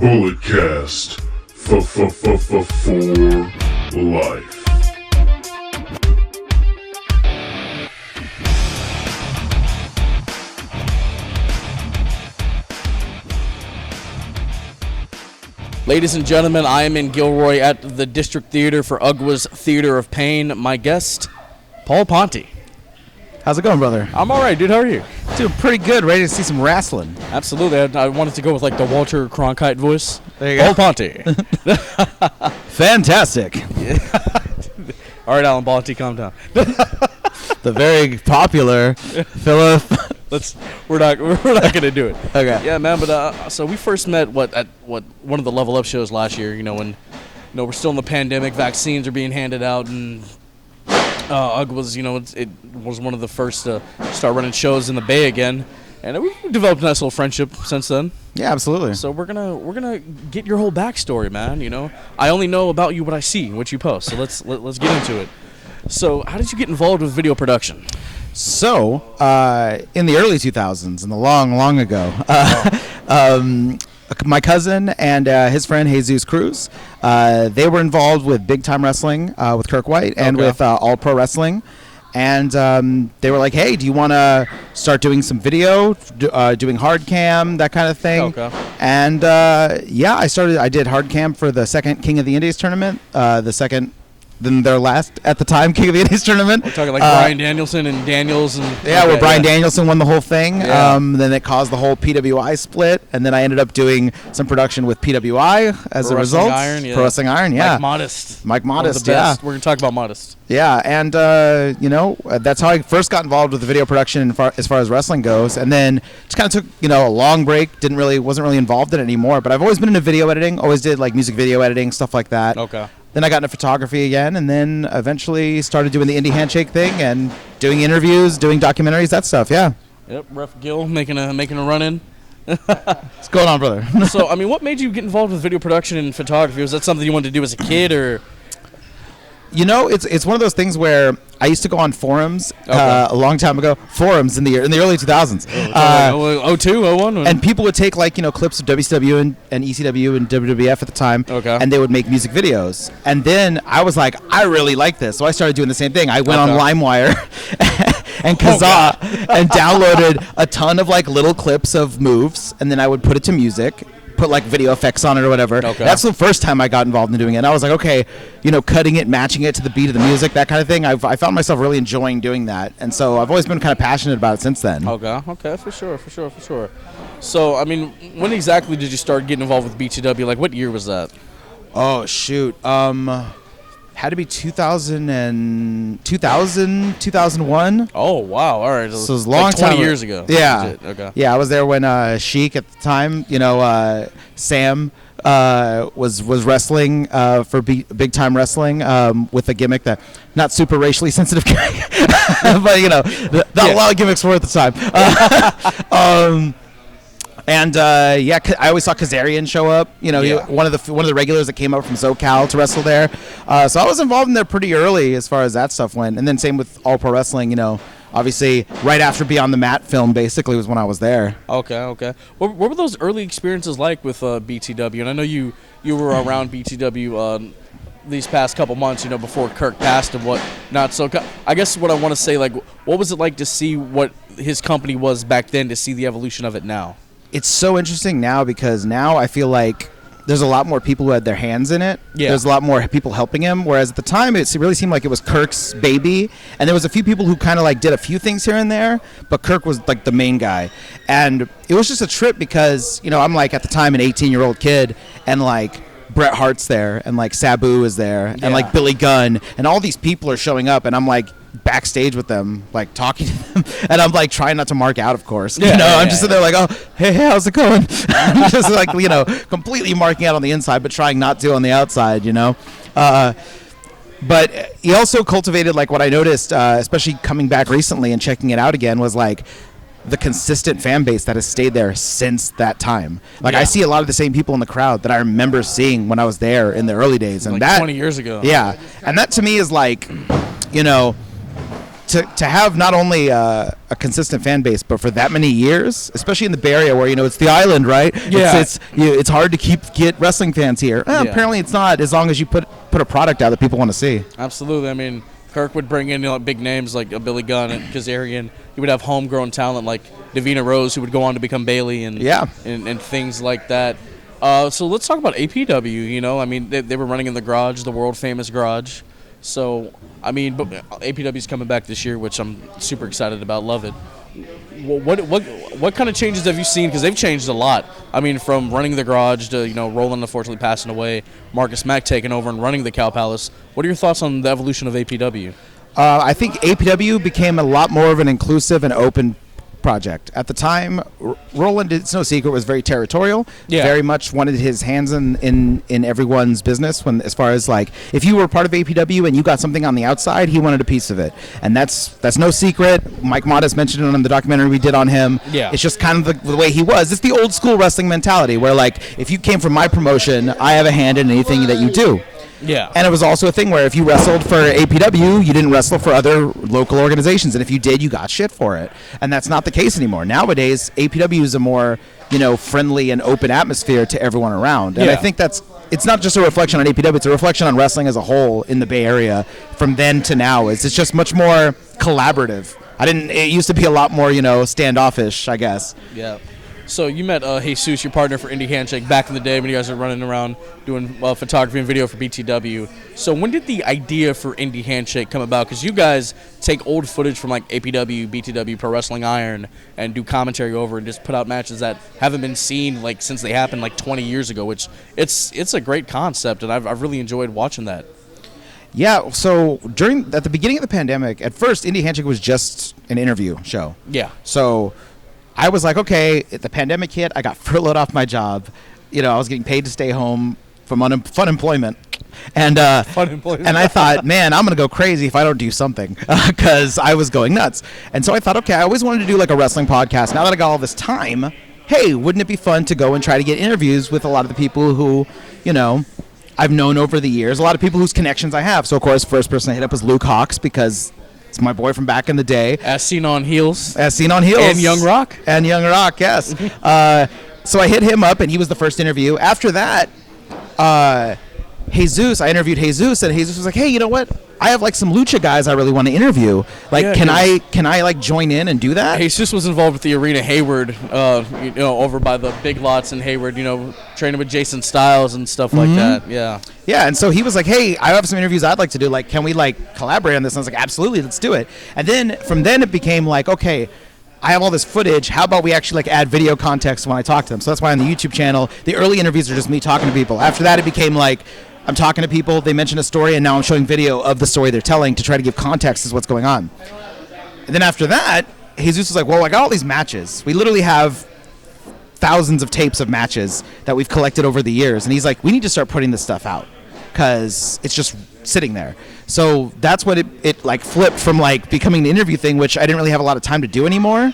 Bulletcast for life. Ladies and gentlemen, I am in Gilroy at the District Theater for UGWA's Theater of Pain. My guest, Paul Ponte. How's it going, brother? I'm all right, dude. How are you? Doing pretty good. Ready to see some wrestling. Absolutely. I wanted to go with like the Walter Cronkite voice. There you Paul go. Ponte. Fantastic. All right, Alan Ponte, calm down. The very popular Philip. We're not gonna do it. Okay. Yeah, man. But so we first met at one of the Level Up shows last year. You know, when we're still in the pandemic, vaccines are being handed out, and UGG was it was one of the first to start running shows in the Bay again, and we developed a nice little friendship since then. Yeah, absolutely. So we're gonna get your whole backstory, man. You know, I only know about you what I see, what you post. So let's get into it. So how did you get involved with video production? So, in the early 2000s, in the long ago, my cousin and his friend Jesus Cruz, they were involved with Big Time Wrestling with Kirk White and with All Pro Wrestling. And they were like, hey, do you want to start doing some video, doing hard cam, that kind of thing? Okay. And, I did hard cam for the second King of the Indies tournament, then their last, at the time, King of the Indies tournament. We're talking like Bryan Danielson and Daniels. Where Bryan Danielson won the whole thing. Yeah. Then it caused the whole PWI split. And then I ended up doing some production with PWI as a result. Pro Wrestling Iron, yeah. Mike Modest, yeah. We're going to talk about Modest. Yeah, and, that's how I first got involved with the video production as far as wrestling goes. And then just kind of took, a long break. Wasn't really involved in it anymore. But I've always been into video editing. Always did, like, music video editing, stuff like that. Okay. Then I got into photography again, and then eventually started doing the Indy Handshake thing and doing interviews, doing documentaries, that stuff, yeah. Yep, Ref Gil making a run in. What's going on, brother? So, I mean, what made you get involved with video production and photography? Was that something you wanted to do as a kid, or? It's one of those things where I used to go on forums a long time ago. Forums in the early 2000s. 02, 01? And people would take clips of WCW and ECW and WWF at the time, and they would make music videos. And then I was like, I really like this, so I started doing the same thing. I went on LimeWire and Kazaa and downloaded a ton of little clips of moves, and then I would put it to music. Put video effects on it or whatever. Okay. That's the first time I got involved in doing it. And I was like, okay, cutting it, matching it to the beat of the music, that kind of thing. I found myself really enjoying doing that, and so I've always been kind of passionate about it since then. Okay, for sure. So, I mean, when exactly did you start getting involved with BTW? Like, what year was that? Oh shoot, had to be 2000, 2001. Oh wow, all right. So it was a long 20 time years ago. Yeah. Okay. Yeah, I was there when Sheik at the time, Sam was wrestling for Big Time Wrestling with a gimmick that not super racially sensitive gimmick, but not a lot of gimmicks for it at the time. And I always saw Kazarian show up. One of the regulars that came up from SoCal to wrestle there. So I was involved in there pretty early as far as that stuff went. And then same with All Pro Wrestling. Obviously right after Beyond the Mat film basically was when I was there. Okay. What were those early experiences like with BTW? And I know you were around BTW these past couple months, before Kirk passed and what not. So I guess what I want to say, what was it like to see what his company was back then to see the evolution of it now? It's so interesting now because now I feel like there's a lot more people who had their hands in it. Yeah. There's a lot more people helping him, whereas at the time it really seemed like it was Kirk's baby, and there was a few people who kind of did a few things here and there, but Kirk was the main guy. And it was just a trip because, I'm at the time an 18-year-old kid, and Bret Hart's there, and Sabu is there, and Billy Gunn, and all these people are showing up, and I'm backstage with them, talking to them, and I'm trying not to mark out, of course. I'm just sitting there oh, hey, how's it going? I'm just completely marking out on the inside, but trying not to on the outside, But he also cultivated what I noticed, especially coming back recently and checking it out again, was the consistent fan base that has stayed there since that time. I see a lot of the same people in the crowd that I remember seeing when I was there in the early days, and that 20 years ago. Yeah, and that to me is to have not only a consistent fan base, but for that many years, especially in the Bay Area where, it's the island, right? Yeah. It's hard to get wrestling fans here. Apparently it's not, as long as you put a product out that people want to see. Absolutely. I mean, Kirk would bring in big names like Billy Gunn and Kazarian. He would have homegrown talent like Davina Rose, who would go on to become Bailey and things like that. So let's talk about APW. I mean, they were running in the garage, the world famous garage. So, I mean, but APW's coming back this year, which I'm super excited about. Love it. What kind of changes have you seen? Because they've changed a lot. I mean, from running the garage to, Roland unfortunately passing away, Marcus Mack taking over and running the Cow Palace. What are your thoughts on the evolution of APW? I think APW became a lot more of an inclusive and open project. At the time, Roland, it's no secret, was very territorial. Very much wanted his hands in everyone's business. As far as if you were part of APW and you got something on the outside, he wanted a piece of it, and that's no secret. Mike Modest mentioned it on the documentary we did on him. It's just kind of the way he was. It's the old school wrestling mentality where if you came from my promotion, I have a hand in anything that you do. And it was also a thing where if you wrestled for APW, you didn't wrestle for other local organizations. And if you did, you got shit for it. And that's not the case anymore. Nowadays, APW is a more, friendly and open atmosphere to everyone around. And I think it's not just a reflection on APW, it's a reflection on wrestling as a whole in the Bay Area from then to now. It's just much more collaborative. It used to be a lot more, standoffish, I guess. Yeah. So you met Jesus, your partner for Indy Handshake, back in the day when you guys were running around doing photography and video for BTW. So when did the idea for Indy Handshake come about? Because you guys take old footage from APW, BTW, Pro Wrestling Iron, and do commentary over and just put out matches that haven't been seen since they happened 20 years ago. Which it's a great concept, and I've really enjoyed watching that. Yeah, so at the beginning of the pandemic, at first Indy Handshake was just an interview show. Yeah. So I was like, okay, the pandemic hit. I got furloughed off my job. I was getting paid to stay home from fun employment. And and I thought, man, I'm going to go crazy if I don't do something because I was going nuts. And so I thought, okay, I always wanted to do a wrestling podcast. Now that I got all this time, hey, wouldn't it be fun to go and try to get interviews with a lot of the people who, I've known over the years, a lot of people whose connections I have. So, of course, first person I hit up was Luke Hawks because it's my boy from back in the day. As seen on Heels. And Young Rock. Yes. So I hit him up, and he was the first interview. After that, Jesus, I interviewed Jesus, and Jesus was like, hey, you know what? I have some lucha guys I really want to interview. Can I join in and do that? Jesus was involved with the Arena Hayward, over by the Big Lots in Hayward, training with Jason Styles and stuff like that. Yeah. Yeah, and so he was like, hey, I have some interviews I'd like to do. Can we collaborate on this? And I was like, absolutely, let's do it. And then from then it became okay, I have all this footage. How about we actually add video context when I talk to them? So that's why on the YouTube channel, the early interviews are just me talking to people. After that, it became I'm talking to people, they mention a story, and now I'm showing video of the story they're telling to try to give context as what's going on. And then after that, Jesus was like, well, I got all these matches. We literally have thousands of tapes of matches that we've collected over the years. And he's like, we need to start putting this stuff out because it's just sitting there. So that's what it flipped from becoming the interview thing, which I didn't really have a lot of time to do anymore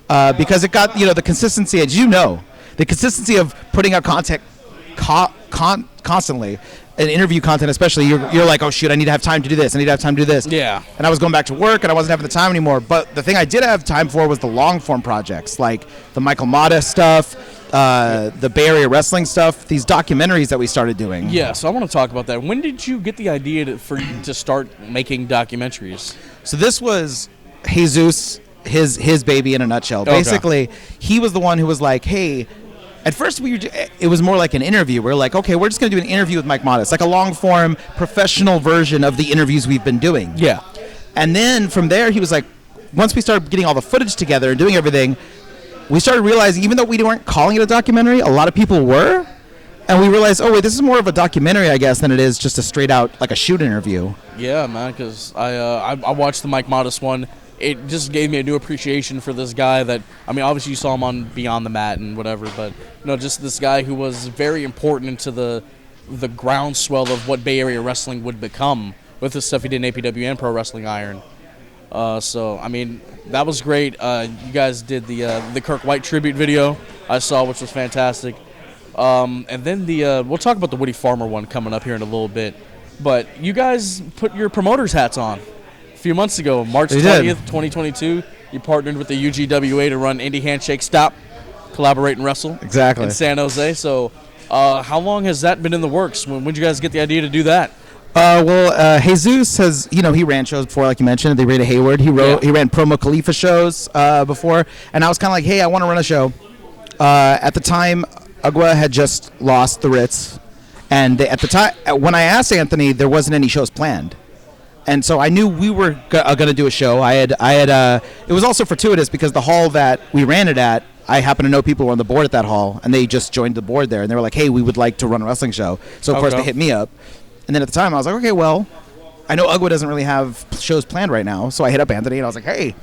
because it got, the consistency, as the consistency of putting out content constantly. And interview content especially, you're like, oh shoot, I need to have time to do this. Yeah. And I was going back to work and I wasn't having the time anymore. But the thing I did have time for was the long form projects, like the Michael Modest stuff, the Bay Area wrestling stuff, these documentaries that we started doing. Yeah, so I want to talk about that. When did you get the idea for you to start making documentaries? So this was Jesus, his baby in a nutshell. Okay. Basically, he was the one who was like, hey, at first, it was more like an interview. We're like, okay, we're just going to do an interview with Mike Modest, like a long-form professional version of the interviews we've been doing. Yeah. And then from there, he was like, once we started getting all the footage together and doing everything, we started realizing, even though we weren't calling it a documentary, a lot of people were. And we realized, oh, wait, this is more of a documentary, I guess, than it is just a straight-out, a shoot interview. Yeah, man, because I watched the Mike Modest one. It just gave me a new appreciation for this guy that, obviously you saw him on Beyond the Mat and whatever, but, just this guy who was very important into the groundswell of what Bay Area wrestling would become with the stuff he did in APW and Pro Wrestling Iron. So, that was great. You guys did the Kirk White tribute video I saw, which was fantastic. And then we'll talk about the Woody Farmer one coming up here in a little bit, but you guys put your promoters hats on a few months ago, March 20th, 2022. You partnered with the UGWA to run Indy Handshake Stop, Collaborate and Wrestle. Exactly. In San Jose. So, how long has that been in the works? When did you guys get the idea to do that? Jesus has, he ran shows before, like you mentioned. They ran Hayward. He ran Promo Khalifa shows before, and I was kind of like, hey, I want to run a show. At the time, UGWA had just lost the Ritz, and at the time, when I asked Anthony, there wasn't any shows planned, and so I knew we were going to do a show. It was also fortuitous because the hall that we ran it at, I happen to know people who were on the board at that hall, and they just joined the board there, and they were like, hey, we would like to run a wrestling show. So, of course, they hit me up. And then at the time, I was like, okay, well, I know UGWA doesn't really have shows planned right now. So I hit up Anthony, and I was like, hey,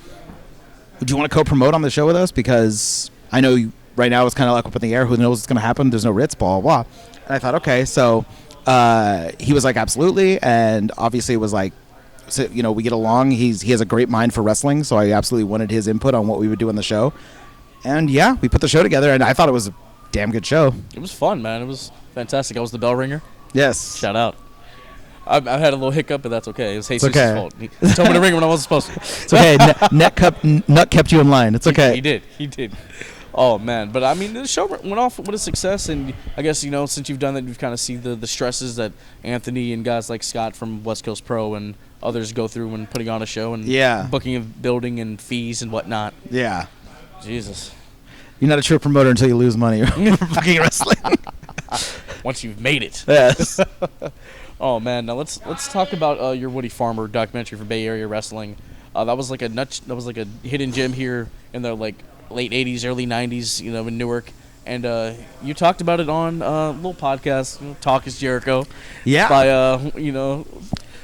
would you want to co-promote on the show with us? Because I know right now it's kind of like up in the air. Who knows what's going to happen? There's no Ritz, blah, blah. And I thought, okay. So he was like, absolutely. And obviously it was like, so, we get along. He has a great mind for wrestling. So I absolutely wanted his input on what we would do on the show. And, yeah, we put the show together, and I thought it was a damn good show. It was fun, man. It was fantastic. I was the bell ringer. Yes. Shout out. I've had a little hiccup, but that's okay. It was Jesus' fault. He told me to ring when I wasn't supposed to. It's okay. Nut kept you in line. It's okay. He did. Oh, man. But, I mean, the show went off with a success, and I guess, since you've done that, you've kind of seen the stresses that Anthony and guys like Scott from West Coast Pro and others go through when putting on a show and booking a building and fees and whatnot. Yeah. Jesus. You're not a true promoter until you lose money for booking wrestling. Once you've made it. Yes. Oh man, now let's talk about your Woody Farmer documentary for Bay Area Wrestling. That was like a hidden gem here in the like late '80s, early '90s, in Newark. And you talked about it on a little podcast, Talk is Jericho. Yeah. By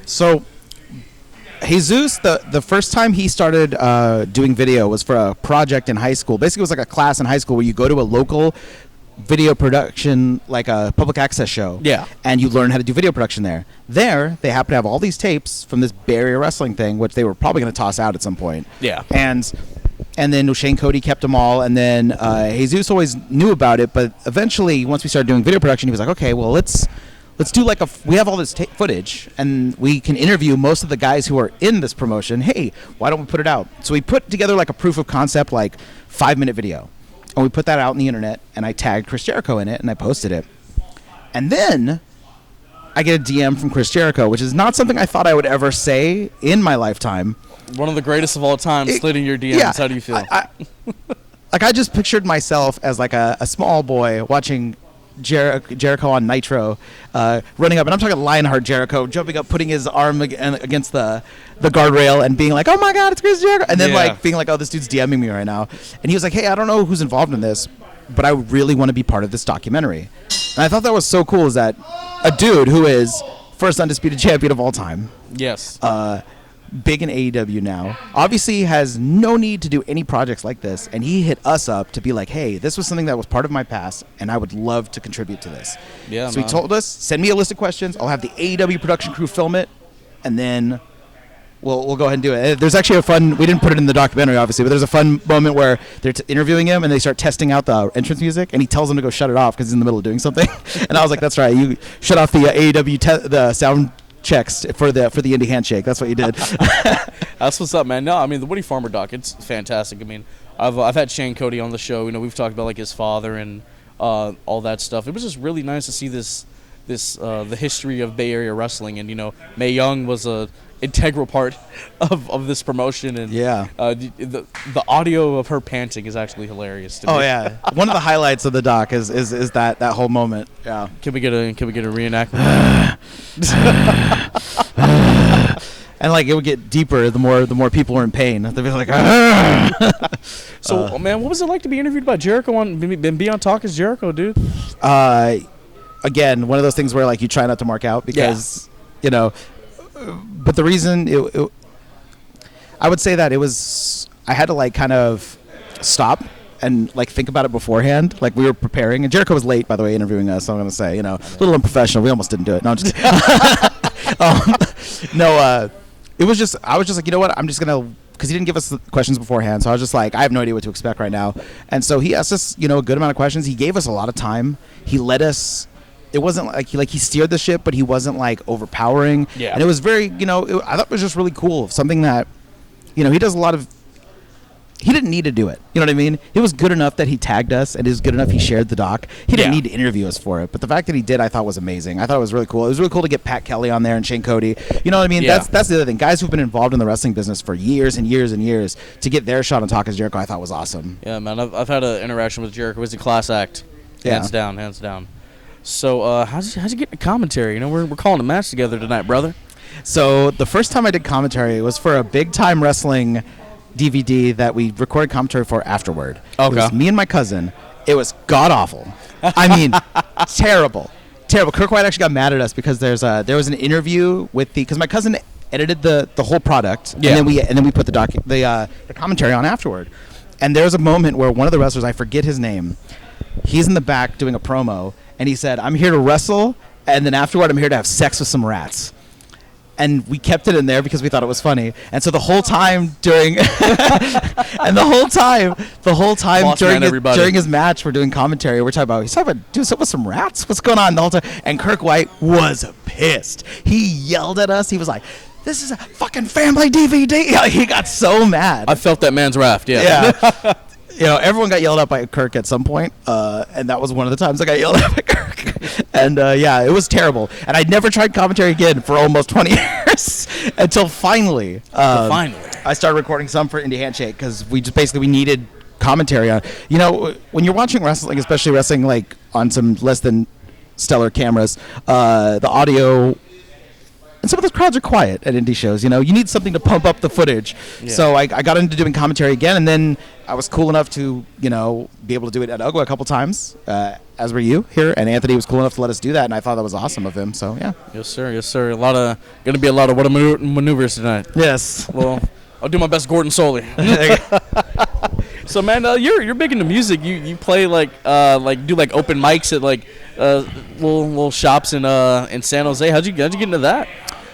So Jesus, the first time he started doing video was for a project in high school. Basically, it was like a class in high school where you go to a local video production, like a public access show. Yeah. And you learn how to do video production there. There, they happen to have all these tapes from this Bay Area wrestling thing, which they were probably going to toss out at some point. Yeah. And then Shane Cody kept them all, and then Jesus always knew about it, but eventually, once we started doing video production, he was like, okay, well, let's do like we have all this footage, and we can interview most of the guys who are in this promotion. Hey, why don't we put it out? So we put together like a proof of concept, like 5-minute video. And we put that out on the internet, and I tagged Chris Jericho in it, and I posted it. And then I get a DM from Chris Jericho, which is not something I thought I would ever say in my lifetime. One of the greatest of all time, slitting your DMs. Yeah, how do you feel? I just pictured myself as like a small boy watching Jericho on Nitro, running up, and I'm talking Lionheart Jericho, jumping up, putting his arm against the guardrail, and being like, "Oh my God, it's Chris Jericho!" And then like being like, "Oh, this dude's DMing me right now." And he was like, "Hey, I don't know who's involved in this, but I really want to be part of this documentary." And I thought that was so cool, is that a dude who is first undisputed champion of all time, yes, big in AEW now, obviously has no need to do any projects like this, and he hit us up to be like, hey, this was something that was part of my past, and I would love to contribute to this. Yeah. So he told us, send me a list of questions, I'll have the AEW production crew film it, and then we'll go ahead and do it. There's actually we didn't put it in the documentary, obviously, but there's a fun moment where they're interviewing him, and they start testing out the entrance music, and he tells them to go shut it off because he's in the middle of doing something. And I was like, that's right, you shut off the AEW the sound checks for the Indy Handshake. That's what you did. That's what's up, man. No, I mean the Woody Farmer doc, it's fantastic. I mean, I've had Shane Cody on the show. We've talked about like his father and all that stuff. It was just really nice to see the history of Bay Area wrestling, and Mae Young was a integral part of this promotion, and the audio of her panting is actually hilarious to me. Oh yeah, one of the highlights of the doc is that whole moment. Yeah. Can we get a reenactment? And like it would get deeper the more people were in pain. They'd be like, So, man, what was it like to be interviewed by Jericho and be on Talk is Jericho, dude? Again, one of those things where like you try not to mark out because but the reason I would say that I had to like kind of stop and like think about it beforehand. Like we were preparing, and Jericho was late, by the way, interviewing us. So I'm gonna say, a little unprofessional. We almost didn't do it. No, I'm just it was just I was just like, you know what? I'm just gonna, because he didn't give us the questions beforehand. So I was just like, I have no idea what to expect right now. And so he asked us, a good amount of questions. He gave us a lot of time. He let us it wasn't like he steered the ship, but he wasn't like overpowering. Yeah. And it was very, I thought it was just really cool. Something that, he does a lot of. He didn't need to do it. You know what I mean? It was good enough that he tagged us, and it was good enough he shared the doc. He didn't need to interview us for it, but the fact that he did, I thought was amazing. I thought it was really cool. It was really cool to get Pat Kelly on there and Shane Cody. You know what I mean? Yeah. That's the other thing. Guys who've been involved in the wrestling business for years and years and years to get their shot on Talk is Jericho, I thought was awesome. Yeah, man. I've had an interaction with Jericho. He's a class act. Hands down. So, how'd you get into commentary? We're calling a match together tonight, brother. So the first time I did commentary was for a big time wrestling DVD that we recorded commentary for afterward. Okay. It was me and my cousin. It was god awful. I mean, terrible. Kirk White actually got mad at us because there was an interview with because my cousin edited the whole product, and then we put the commentary on afterward. And there was a moment where one of the wrestlers, I forget his name, he's in the back doing a promo, and he said, "I'm here to wrestle, and then afterward, I'm here to have sex with some rats." And we kept it in there because we thought it was funny. And so the whole time during, during his match, we're doing commentary. We're talking about doing something with some rats. What's going on the whole time? And Kirk White was pissed. He yelled at us. He was like, "This is a fucking family DVD." He got so mad. I felt that man's wrath. Yeah. Everyone got yelled at by Kirk at some point, and that was one of the times I got yelled at by Kirk. And it was terrible. And I never tried commentary again for almost 20 years until finally, I started recording some for Indy Handshake because we needed commentary on. When you're watching wrestling, especially wrestling like on some less than stellar cameras, the audio. And some of those crowds are quiet at indie shows. You need something to pump up the footage. Yeah. So I got into doing commentary again, and then I was cool enough to, be able to do it at UGWA a couple times, as were you here. And Anthony was cool enough to let us do that, and I thought that was awesome of him. So yeah. Yes, sir. Going to be a lot of what maneuvers tonight. Yes. Well, I'll do my best, Gordon Soley. So man, you're big into music. You play do open mics at little shops in San Jose. How'd you get into that?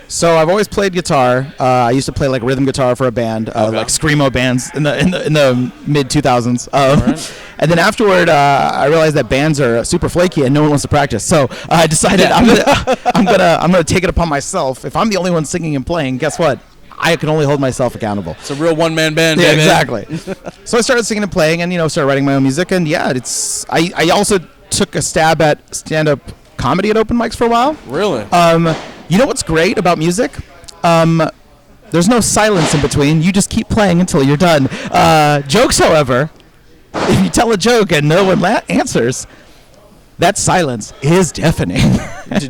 So I've always played guitar. I used to play rhythm guitar for a band, like screamo bands in the mid 2000s. Right. And then afterward, I realized that bands are super flaky and no one wants to practice. So I decided I'm gonna take it upon myself. If I'm the only one singing and playing, guess what? I can only hold myself accountable. It's a real one-man band. Yeah, exactly. So I started singing and playing, and started writing my own music. And yeah, I also took a stab at stand-up comedy at open mics for a while. Really? You know what's great about music? There's no silence in between. You just keep playing until you're done. Jokes, however, if you tell a joke and no one answers, that silence is deafening.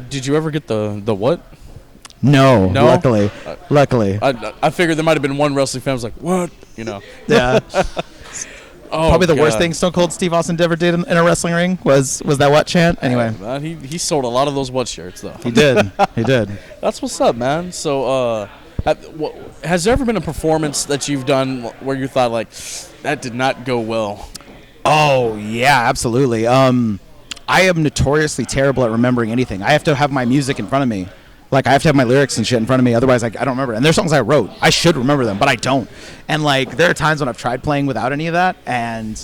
Did you ever get the what? No? Luckily. I figured there might have been one wrestling fan who was like, what? Yeah. Probably the God. worst thing Stone Cold Steve Austin ever did in a wrestling ring was that what chant? Anyway. Man, he sold a lot of those what shirts, though. He did. That's what's up, man. So, has there ever been a performance that you've done where you thought, that did not go well? Oh, yeah, absolutely. I am notoriously terrible at remembering anything. I have to have my music in front of me. I have to have my lyrics and shit in front of me. Otherwise, I don't remember. And there's songs I wrote. I should remember them, but I don't. And, there are times when I've tried playing without any of that, and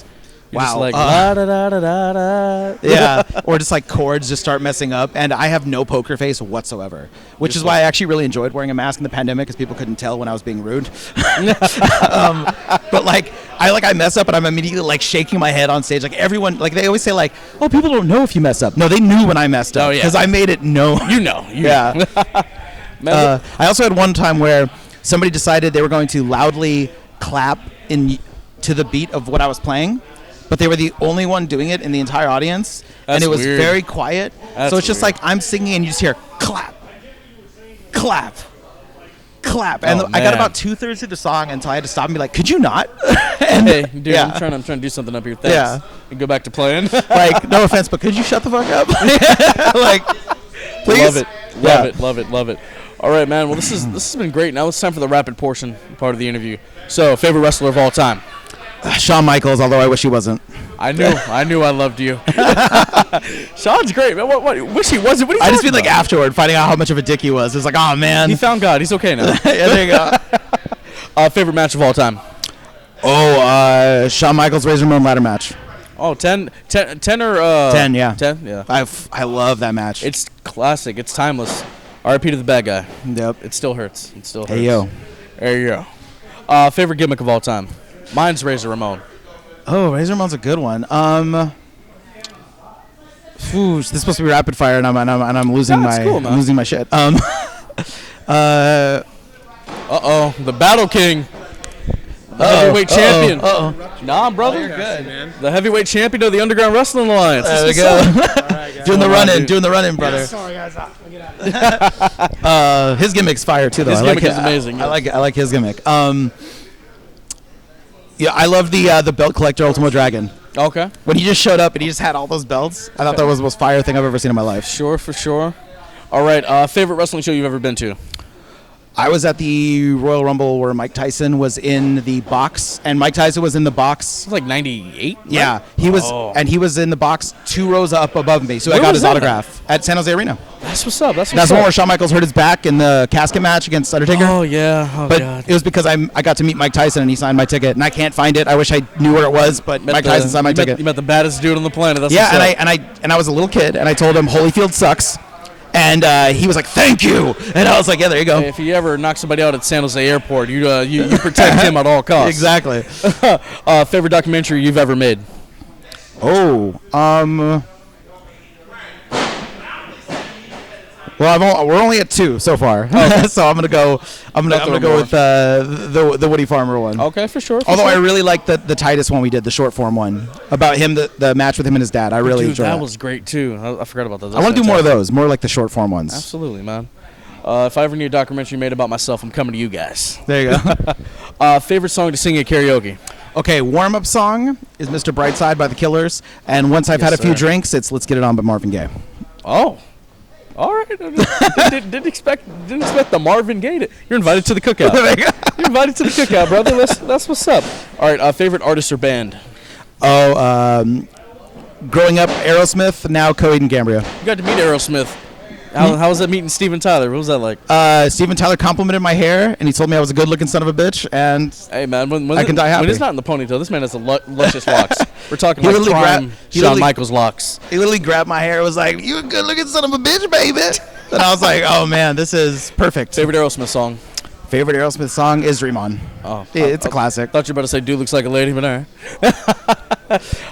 You're just da da da da da. Yeah, or just chords just start messing up, and I have no poker face whatsoever, which is why I actually really enjoyed wearing a mask in the pandemic because people couldn't tell when I was being rude. But I mess up and I'm immediately shaking my head on stage. Everyone, they always say oh, people don't know if you mess up. No, they knew when I messed up because I made it known. You know. I also had one time where somebody decided they were going to loudly clap to the beat of what I was playing, but they were the only one doing it in the entire audience. And it was weird. very quiet. So it's just I'm singing and you just hear clap, clap, clap. And I got about 2/3 through the song until I had to stop and be like, could you not? And, hey, dude, I'm trying to do something up here. Thanks. Yeah. And go back to playing. No offense, but could you shut the fuck up? Please. Love it. All right, man. Well, this has been great. Now it's time for the rapid portion part of the interview. So, favorite wrestler of all time? Shawn Michaels, although I wish he wasn't. I knew I loved you. Shawn's great, man. What wish he wasn't? What are you I just mean about? afterward, finding out how much of a dick he was. It's oh man. He found God. He's okay now. Yeah, there you go. Favorite match of all time? Shawn Michaels Razor Ramon ladder match. Oh, 10 or 10, yeah. 10, yeah. I love that match. It's classic. It's timeless. R.I.P. to the bad guy. Yep. It still hurts. It still hurts. Hey yo. There you go. Favorite gimmick of all time? Mine's Razor Ramon. Oh, Razor Ramon's a good one. This is supposed to be rapid fire, and I'm losing I'm losing my shit. The Battle King. The heavyweight champion. Nah, brother. You're good, man. The heavyweight champion of the Underground Wrestling Alliance. There we go. Doing the run-in, brother. Yeah, sorry, guys. His gimmick's fire too, though. His gimmick is amazing. I like his gimmick. Yeah, I love the belt collector Ultimo Dragon. Okay. When he just showed up and he just had all those belts, I thought that was the most fire thing I've ever seen in my life. Sure, for sure. All right, favorite wrestling show you've ever been to? I was at the Royal Rumble where Mike Tyson was in the box, and Mike Tyson was in the box. It was like 98? Right? Yeah, he was, and he was in the box 2 rows up above me, so I got his autograph at San Jose Arena. That's what's up. That's the one where Shawn Michaels hurt his back in the casket match against Undertaker. Oh, yeah. But God. it was because I got to meet Mike Tyson, and he signed my ticket, and I can't find it. I wish I knew where it was, but Mike Tyson signed my ticket. You met the baddest dude on the planet. That's and I was a little kid, and I told him Holyfield sucks. And he was like, "Thank you," and I was like, "Yeah, there you go." Hey, if you ever knock somebody out at San Jose Airport, you protect him at all costs. Exactly. Favorite documentary you've ever made? Oh, well, we're only at 2 so far, so I'm gonna go with the Woody Farmer one. Okay, for sure. Although I really like the Titus one we did, the short form one about him, the match with him and his dad. I really enjoyed that. That was great too. I forgot about that. I want to do more of those, more like the short form ones. Absolutely, man. If I ever need a documentary made about myself, I'm coming to you guys. There you go. Favorite song to sing at karaoke? Okay, warm-up song is Mr. Brightside by the Killers, and once I've had a few drinks, it's Let's Get It On by Marvin Gaye. Oh. All right. Didn't expect the Marvin Gaye. You're invited to the cookout. You're invited to the cookout, brother. That's what's up. All right. Favorite artist or band? Oh, growing up, Aerosmith. Now Coheed and Cambria. You got to meet Aerosmith. How was that meeting Steven Tyler? What was that like? Steven Tyler complimented my hair, and he told me I was a good-looking son of a bitch, and hey, man, when I can die happy. When it's not in the ponytail, this man has the luscious locks. We're talking like prime Shawn Michaels locks. He literally grabbed my hair and was like, "You a good-looking son of a bitch, baby." And I was like, "Oh, man, this is perfect." Favorite Aerosmith song? Favorite Aerosmith song is Dream On. Oh, it's a classic. Thought you were about to say "Dude Looks Like a Lady," but all right.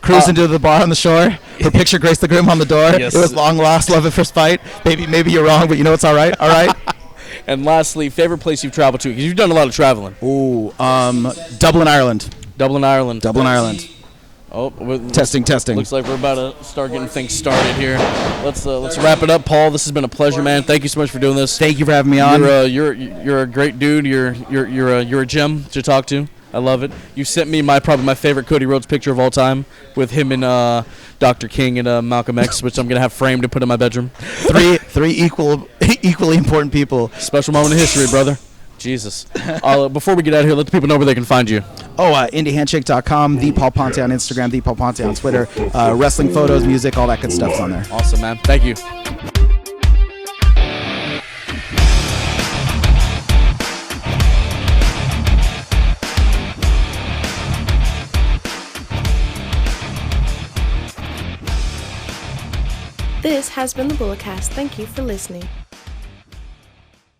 Cruising to the bar on the shore. Her picture graced the groom on the door. Yes. It was long lost, love at first fight. Maybe you're wrong, but you know it's all right. All right. And lastly, favorite place you've traveled to? Because you've done a lot of traveling. Ooh, Dublin, Ireland. Dublin, Ireland. Oh, testing. Looks like we're about to start getting things started here. Let's wrap it up, Paul. This has been a pleasure, man. Thank you so much for doing this. Thank you for having me on. You're a great dude. You're a gem to talk to. I love it. You sent me probably my favorite Cody Rhodes picture of all time with him and Dr. King and Malcolm X, which I'm gonna have framed and put in my bedroom. Three equally important people. Special moment in history, brother. Jesus. Before we get out of here, let the people know where they can find you. IndyHandshake.com, the Paul Ponte on Instagram, the Paul Ponte on Twitter. Wrestling photos, music, all that good stuff's on there. Awesome, man. Thank you. This has been the Bulletcast. Thank you for listening.